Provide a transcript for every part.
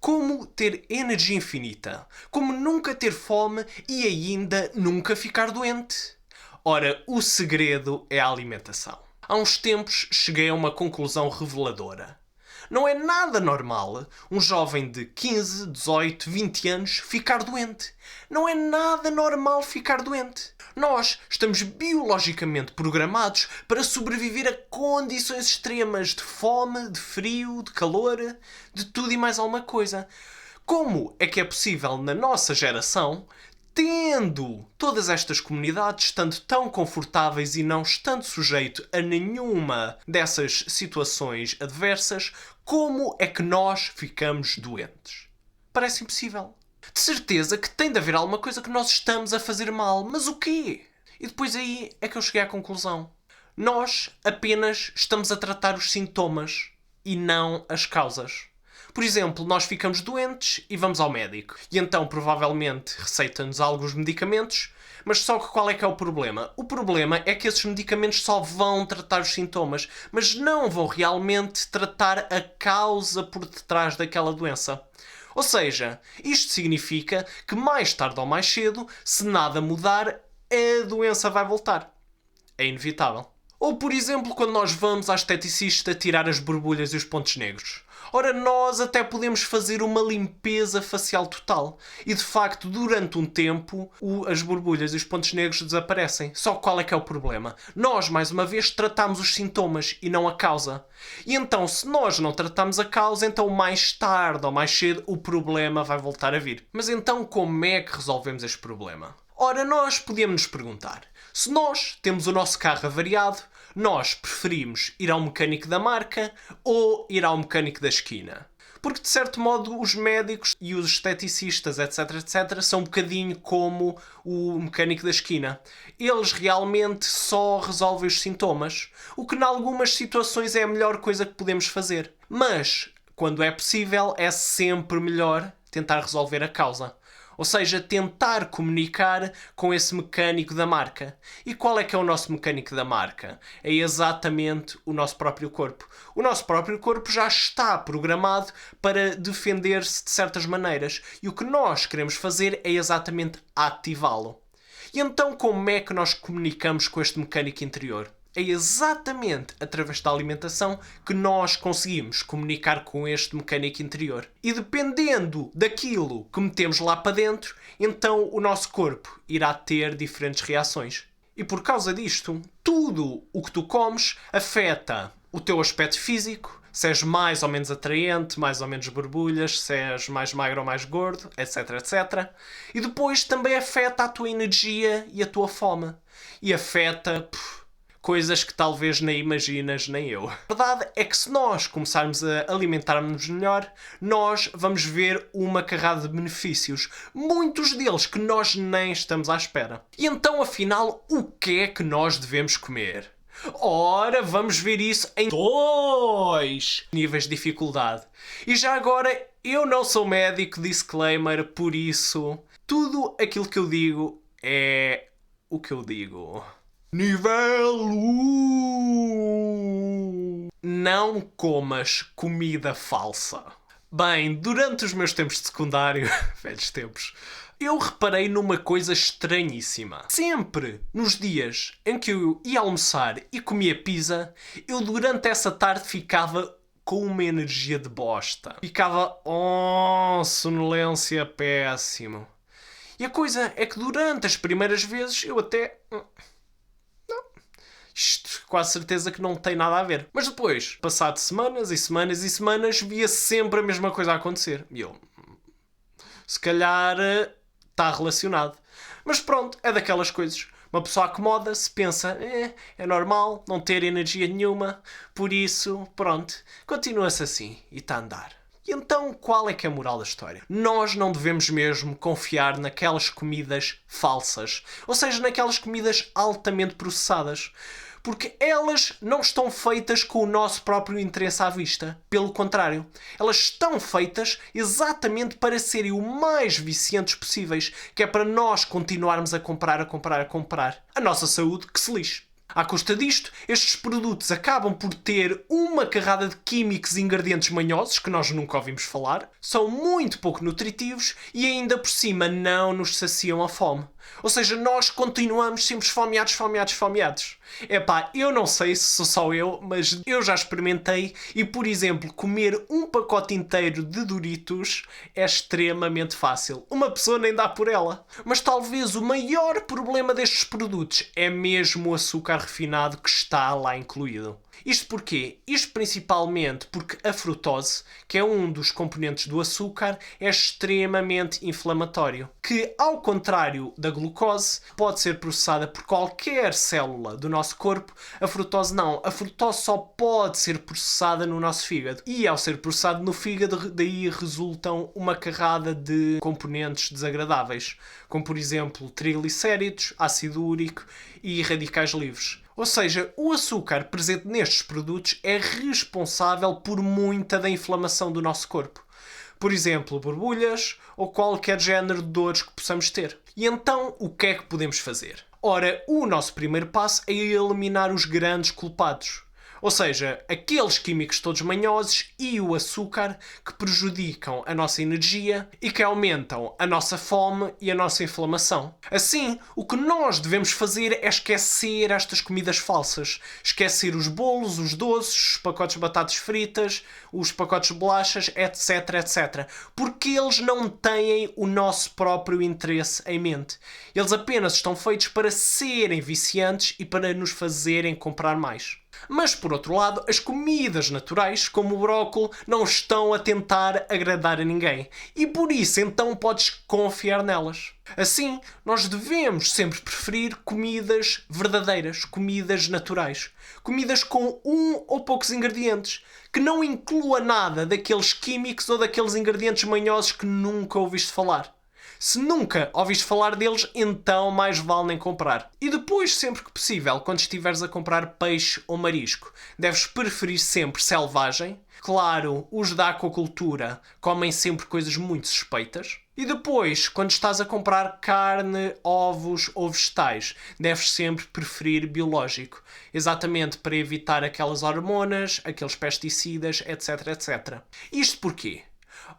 Como ter energia infinita? Como nunca ter fome e ainda nunca ficar doente? Ora, o segredo é a alimentação. Há uns tempos cheguei a uma conclusão reveladora. Não é nada normal um jovem de 15, 18, 20 anos ficar doente. Não é nada normal ficar doente. Nós estamos biologicamente programados para sobreviver a condições extremas de fome, de frio, de calor, de tudo e mais alguma coisa. Como é que é possível na nossa geração, tendo todas estas comunidades estando tão confortáveis e não estando sujeito a nenhuma dessas situações adversas, como é que nós ficamos doentes? Parece impossível. De certeza que tem de haver alguma coisa que nós estamos a fazer mal, mas o quê? E depois aí é que eu cheguei à conclusão. Nós apenas estamos a tratar os sintomas e não as causas. Por exemplo, nós ficamos doentes e vamos ao médico. E então, provavelmente, receita-nos alguns medicamentos, mas só que qual é que é o problema? O problema é que esses medicamentos só vão tratar os sintomas, mas não vão realmente tratar a causa por detrás daquela doença. Ou seja, isto significa que mais tarde ou mais cedo, se nada mudar, a doença vai voltar. É inevitável. Ou, por exemplo, quando nós vamos à esteticista tirar as borbulhas e os pontos negros. Ora, nós até podemos fazer uma limpeza facial total. E, de facto, durante um tempo, as borbulhas e os pontos negros desaparecem. Só que qual é que é o problema? Nós, mais uma vez, tratamos os sintomas e não a causa. E então, se nós não tratamos a causa, então mais tarde ou mais cedo o problema vai voltar a vir. Mas então, como é que resolvemos este problema? Ora, nós podíamos nos perguntar, se nós temos o nosso carro avariado, nós preferimos ir ao mecânico da marca ou ir ao mecânico da esquina? Porque, de certo modo, os médicos e os esteticistas, etc., são um bocadinho como o mecânico da esquina. Eles realmente só resolvem os sintomas, o que, em algumas situações, é a melhor coisa que podemos fazer. Mas, quando é possível, é sempre melhor tentar resolver a causa. Ou seja, tentar comunicar com esse mecânico da marca. E qual é que é o nosso mecânico da marca? É exatamente o nosso próprio corpo. O nosso próprio corpo já está programado para defender-se de certas maneiras. E o que nós queremos fazer é exatamente ativá-lo. E então como é que nós comunicamos com este mecânico interior? É exatamente através da alimentação que nós conseguimos comunicar com este mecânico interior. E dependendo daquilo que metemos lá para dentro, então o nosso corpo irá ter diferentes reações. E por causa disto, tudo o que tu comes afeta o teu aspecto físico, se és mais ou menos atraente, mais ou menos borbulhas, se és mais magro ou mais gordo, etc. E depois também afeta a tua energia e a tua fome. E afeta coisas que talvez nem imaginas, nem eu. A verdade é que se nós começarmos a alimentar-nos melhor, nós vamos ver uma carrada de benefícios. Muitos deles que nós nem estamos à espera. E então, afinal, o que é que nós devemos comer? Ora, vamos ver isso em 2 níveis de dificuldade. E já agora, eu não sou médico, disclaimer, por isso, tudo aquilo que eu digo é o que eu digo. Nível 1. Não comas comida falsa. Bem, durante os meus tempos de secundário, velhos tempos, eu reparei numa coisa estranhíssima. Sempre nos dias em que eu ia almoçar e comia pizza, eu durante essa tarde ficava com uma energia de bosta. Ficava, sonolência péssimo. E a coisa é que durante as primeiras vezes eu até... Isto, quase certeza que não tem nada a ver. Mas depois, passado semanas e semanas e semanas, via sempre a mesma coisa a acontecer. E eu... se calhar está relacionado. Mas pronto, é daquelas coisas. Uma pessoa acomoda-se, pensa, é normal não ter energia nenhuma, por isso, pronto, continua-se assim e está a andar. E então, qual é que é a moral da história? Nós não devemos mesmo confiar naquelas comidas falsas. Ou seja, naquelas comidas altamente processadas. Porque elas não estão feitas com o nosso próprio interesse à vista. Pelo contrário, elas estão feitas exatamente para serem o mais viciantes possíveis. Que é para nós continuarmos a comprar. A nossa saúde que se lixe. À custa disto, estes produtos acabam por ter uma carrada de químicos e ingredientes manhosos que nós nunca ouvimos falar, são muito pouco nutritivos e ainda por cima não nos saciam a fome. Ou seja, nós continuamos sempre esfomeados. Epá, eu não sei se sou só eu, mas eu já experimentei e, por exemplo, comer um pacote inteiro de Doritos é extremamente fácil. Uma pessoa nem dá por ela. Mas talvez o maior problema destes produtos é mesmo o açúcar refinado que está lá incluído. Isto porquê? Isto principalmente porque a frutose, que é um dos componentes do açúcar, é extremamente inflamatório, que, ao contrário da glucose, pode ser processada por qualquer célula do nosso corpo. A frutose não. A frutose só pode ser processada no nosso fígado. E ao ser processado no fígado, daí resultam uma carrada de componentes desagradáveis, como por exemplo triglicéridos, ácido úrico e radicais livres. Ou seja, o açúcar presente nestes produtos é responsável por muita da inflamação do nosso corpo. Por exemplo, borbulhas ou qualquer género de dores que possamos ter. E então, o que é que podemos fazer? Ora, o nosso primeiro passo é eliminar os grandes culpados. Ou seja, aqueles químicos todos manhosos e o açúcar que prejudicam a nossa energia e que aumentam a nossa fome e a nossa inflamação. Assim, o que nós devemos fazer é esquecer estas comidas falsas. Esquecer os bolos, os doces, os pacotes de batatas fritas, os pacotes de bolachas, etc. Porque eles não têm o nosso próprio interesse em mente. Eles apenas estão feitos para serem viciantes e para nos fazerem comprar mais. Mas, por outro lado, as comidas naturais, como o brócolis, não estão a tentar agradar a ninguém. E por isso, então, podes confiar nelas. Assim, nós devemos sempre preferir comidas verdadeiras, comidas naturais. Comidas com um ou poucos ingredientes, que não inclua nada daqueles químicos ou daqueles ingredientes manhosos que nunca ouviste falar. Se nunca ouviste falar deles, então mais vale nem comprar. E depois, sempre que possível, quando estiveres a comprar peixe ou marisco, deves preferir sempre selvagem. Claro, os da aquacultura comem sempre coisas muito suspeitas. E depois, quando estás a comprar carne, ovos ou vegetais, deves sempre preferir biológico. Exatamente para evitar aquelas hormonas, aqueles pesticidas, etc. Isto porquê?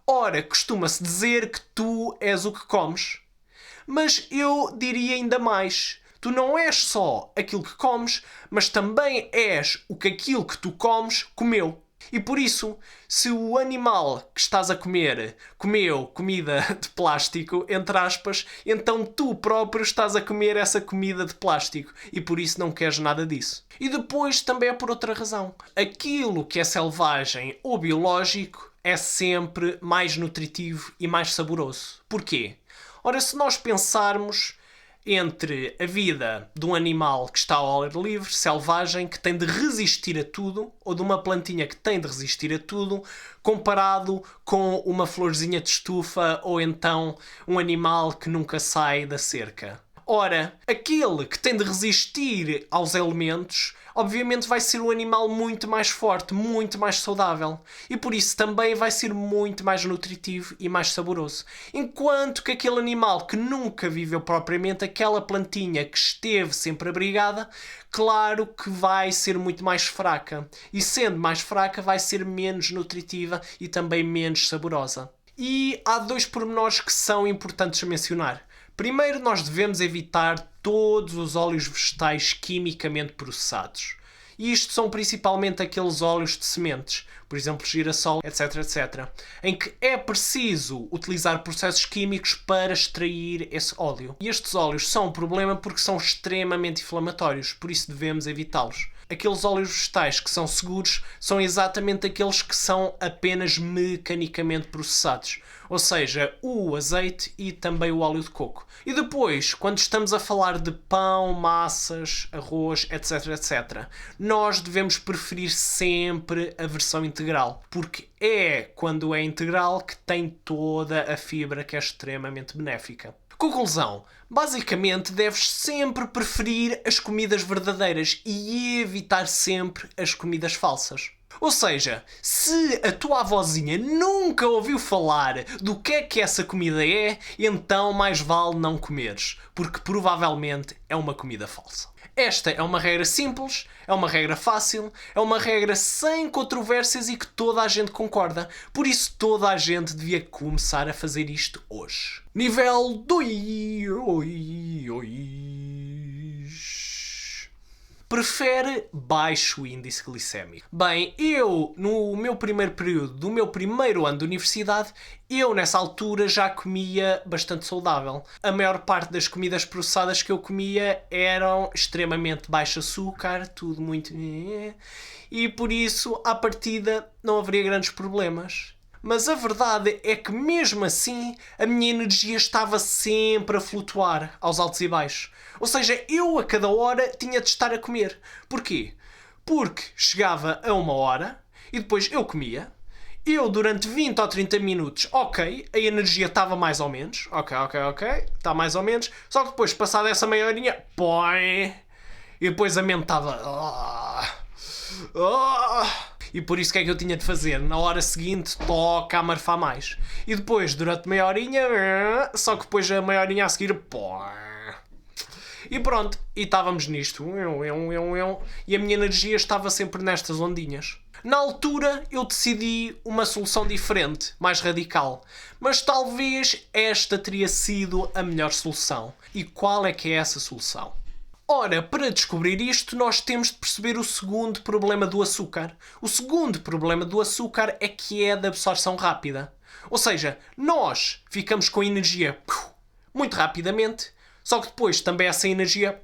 Ora, costuma-se dizer que tu és o que comes. Mas eu diria ainda mais. Tu não és só aquilo que comes, mas também és o que aquilo que tu comes comeu. E por isso, se o animal que estás a comer comeu comida de plástico, entre aspas, então tu próprio estás a comer essa comida de plástico e por isso não queres nada disso. E depois também é por outra razão. Aquilo que é selvagem ou biológico é sempre mais nutritivo e mais saboroso. Porquê? Ora, se nós pensarmos entre a vida de um animal que está ao ar livre, selvagem, que tem de resistir a tudo, ou de uma plantinha que tem de resistir a tudo, comparado com uma florzinha de estufa ou então um animal que nunca sai da cerca. Ora, aquele que tem de resistir aos elementos, obviamente vai ser um animal muito mais forte, muito mais saudável. E por isso também vai ser muito mais nutritivo e mais saboroso. Enquanto que aquele animal que nunca viveu propriamente, aquela plantinha que esteve sempre abrigada, claro que vai ser muito mais fraca. E sendo mais fraca, vai ser menos nutritiva e também menos saborosa. E há dois pormenores que são importantes a mencionar. Primeiro, nós devemos evitar todos os óleos vegetais quimicamente processados. E isto são principalmente aqueles óleos de sementes, por exemplo, girassol, etc, em que é preciso utilizar processos químicos para extrair esse óleo. E estes óleos são um problema porque são extremamente inflamatórios, por isso devemos evitá-los. Aqueles óleos vegetais que são seguros são exatamente aqueles que são apenas mecanicamente processados. Ou seja, o azeite e também o óleo de coco. E depois, quando estamos a falar de pão, massas, arroz, etc, nós devemos preferir sempre a versão integral. Porque é quando é integral que tem toda a fibra que é extremamente benéfica. Conclusão. Basicamente, deves sempre preferir as comidas verdadeiras e evitar sempre as comidas falsas. Ou seja, se a tua avózinha nunca ouviu falar do que é essa comida é, então mais vale não comeres, porque provavelmente é uma comida falsa. Esta é uma regra simples, é uma regra fácil, é uma regra sem controvérsias e que toda a gente concorda. Por isso toda a gente devia começar a fazer isto hoje. Nível 2. Prefere baixo índice glicémico? Bem, eu, no meu primeiro período do meu primeiro ano de universidade, eu nessa altura já comia bastante saudável. A maior parte das comidas processadas que eu comia eram extremamente baixo açúcar, tudo muito... E por isso, à partida, não haveria grandes problemas. Mas a verdade é que mesmo assim a minha energia estava sempre a flutuar aos altos e baixos. Ou seja, eu a cada hora tinha de estar a comer. Porquê? Porque chegava a 1 hora e depois eu comia. Eu durante 20 ou 30 minutos, ok, a energia estava mais ou menos. Ok, está mais ou menos. Só que depois, passada essa meia horinha, põe... E depois a mente estava... E por isso o que é que eu tinha de fazer? Na hora seguinte, toca a marfar mais. E depois, durante meia horinha, só que depois a meia horinha a seguir, e pronto, e estávamos nisto. E a minha energia estava sempre nestas ondinhas. Na altura, eu decidi uma solução diferente, mais radical. Mas talvez esta teria sido a melhor solução. E qual é que é essa solução? Ora, para descobrir isto, nós temos de perceber o segundo problema do açúcar. O segundo problema do açúcar é que é da absorção rápida. Ou seja, nós ficamos com energia muito rapidamente, só que depois também essa energia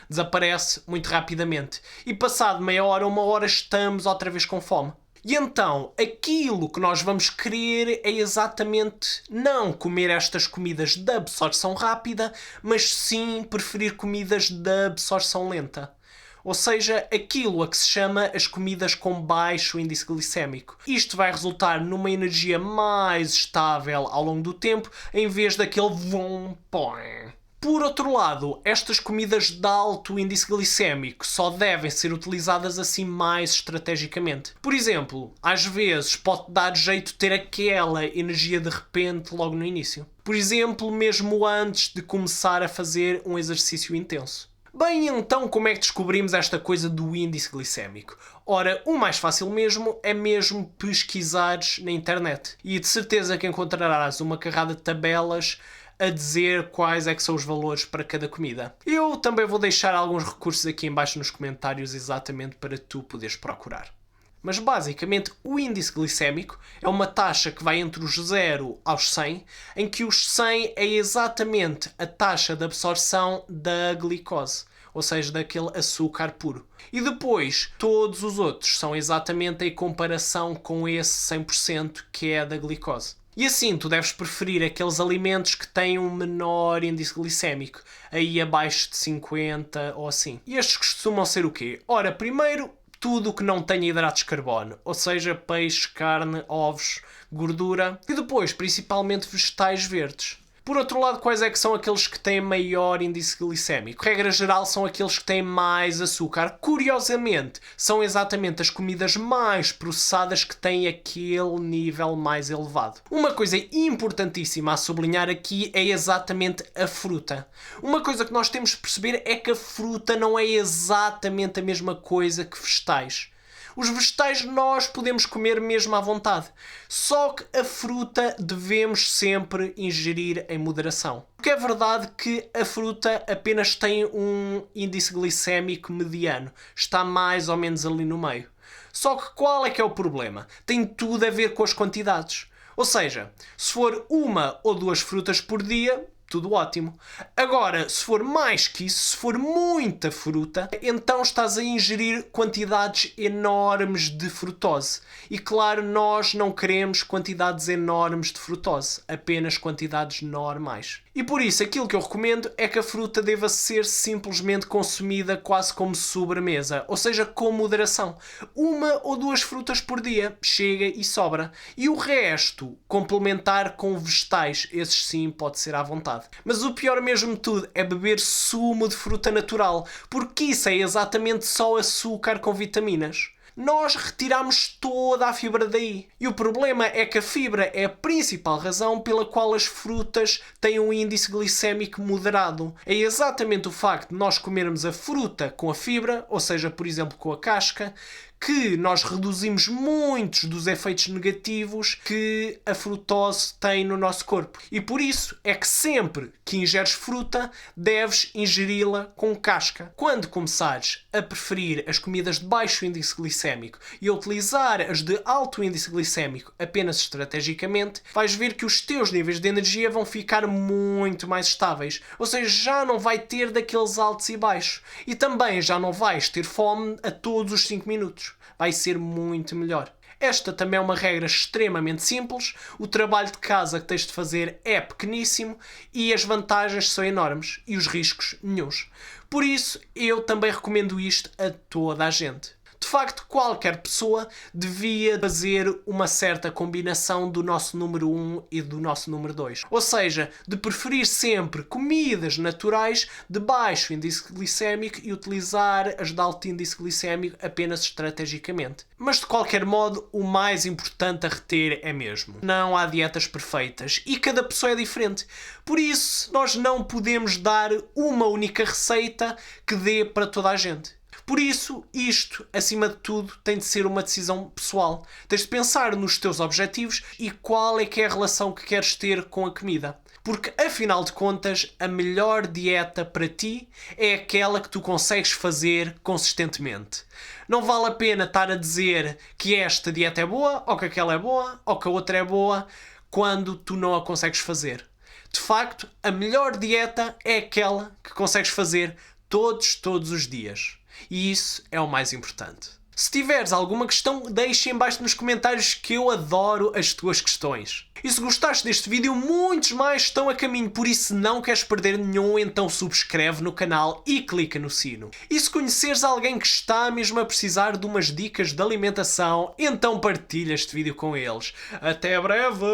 desaparece muito rapidamente. E passado meia hora, 1 hora, estamos outra vez com fome. E então, aquilo que nós vamos querer é exatamente não comer estas comidas de absorção rápida, mas sim preferir comidas de absorção lenta. Ou seja, aquilo a que se chama as comidas com baixo índice glicémico. Isto vai resultar numa energia mais estável ao longo do tempo, em vez daquele Por outro lado, estas comidas de alto índice glicémico só devem ser utilizadas assim mais estrategicamente. Por exemplo, às vezes pode dar jeito ter aquela energia de repente logo no início. Por exemplo, mesmo antes de começar a fazer um exercício intenso. Bem, então como é que descobrimos esta coisa do índice glicémico? Ora, o mais fácil mesmo é mesmo pesquisares na internet. E de certeza que encontrarás uma carrada de tabelas a dizer quais é que são os valores para cada comida. Eu também vou deixar alguns recursos aqui em baixo nos comentários exatamente para tu poderes procurar. Mas basicamente o índice glicémico é uma taxa que vai entre os 0 aos 100, em que os 100 é exatamente a taxa de absorção da glicose, ou seja, daquele açúcar puro. E depois todos os outros são exatamente em comparação com esse 100% que é da glicose. E assim, tu deves preferir aqueles alimentos que têm um menor índice glicémico, aí abaixo de 50 ou assim. E estes costumam ser o quê? Ora, primeiro, tudo o que não tenha hidratos de carbono, ou seja, peixe, carne, ovos, gordura, e depois, principalmente, vegetais verdes. Por outro lado, quais é que são aqueles que têm maior índice glicémico? Regra geral, são aqueles que têm mais açúcar. Curiosamente, são exatamente as comidas mais processadas que têm aquele nível mais elevado. Uma coisa importantíssima a sublinhar aqui é exatamente a fruta. Uma coisa que nós temos de perceber é que a fruta não é exatamente a mesma coisa que vegetais. Os vegetais nós podemos comer mesmo à vontade. Só que a fruta devemos sempre ingerir em moderação. Porque é verdade que a fruta apenas tem um índice glicémico mediano. Está mais ou menos ali no meio. Só que qual é que é o problema? Tem tudo a ver com as quantidades. Ou seja, se for 1 ou 2 frutas por dia, tudo ótimo. Agora, se for mais que isso, se for muita fruta, então estás a ingerir quantidades enormes de frutose. E claro, nós não queremos quantidades enormes de frutose, apenas quantidades normais. E por isso, aquilo que eu recomendo é que a fruta deva ser simplesmente consumida quase como sobremesa, ou seja, com moderação. 1 ou 2 frutas por dia, chega e sobra. E o resto, complementar com vegetais, esses sim pode ser à vontade. Mas o pior mesmo de tudo é beber sumo de fruta natural, porque isso é exatamente só açúcar com vitaminas. nós retiramos toda a fibra daí. E o problema é que a fibra é a principal razão pela qual as frutas têm um índice glicémico moderado. É exatamente o facto de nós comermos a fruta com a fibra, ou seja, por exemplo, com a casca, que nós reduzimos muitos dos efeitos negativos que a frutose tem no nosso corpo. E por isso é que sempre que ingeres fruta, deves ingeri-la com casca. Quando começares a preferir as comidas de baixo índice glicémico e a utilizar as de alto índice glicémico apenas estrategicamente, vais ver que os teus níveis de energia vão ficar muito mais estáveis. Ou seja, já não vai ter daqueles altos e baixos. E também já não vais ter fome a todos os 5 minutos. Vai ser muito melhor. Esta também é uma regra extremamente simples, o trabalho de casa que tens de fazer é pequeníssimo e as vantagens são enormes e os riscos nenhuns. Por isso, eu também recomendo isto a toda a gente. De facto, qualquer pessoa devia fazer uma certa combinação do nosso número 1 e do nosso número 2. Ou seja, de preferir sempre comidas naturais de baixo índice glicémico e utilizar as de alto índice glicémico apenas estrategicamente. Mas de qualquer modo, o mais importante a reter é mesmo: não há dietas perfeitas e cada pessoa é diferente. Por isso, nós não podemos dar uma única receita que dê para toda a gente. Por isso, isto, acima de tudo, tem de ser uma decisão pessoal. Tens de pensar nos teus objetivos e qual é que é a relação que queres ter com a comida. Porque, afinal de contas, a melhor dieta para ti é aquela que tu consegues fazer consistentemente. Não vale a pena estar a dizer que esta dieta é boa, ou que aquela é boa, ou que a outra é boa, quando tu não a consegues fazer. De facto, a melhor dieta é aquela que consegues fazer todos os dias. E isso é o mais importante. Se tiveres alguma questão, deixa em baixo nos comentários que eu adoro as tuas questões. E se gostaste deste vídeo, muitos mais estão a caminho, por isso se não queres perder nenhum, então subscreve no canal e clica no sino. E se conheceres alguém que está mesmo a precisar de umas dicas de alimentação, então partilha este vídeo com eles. Até breve!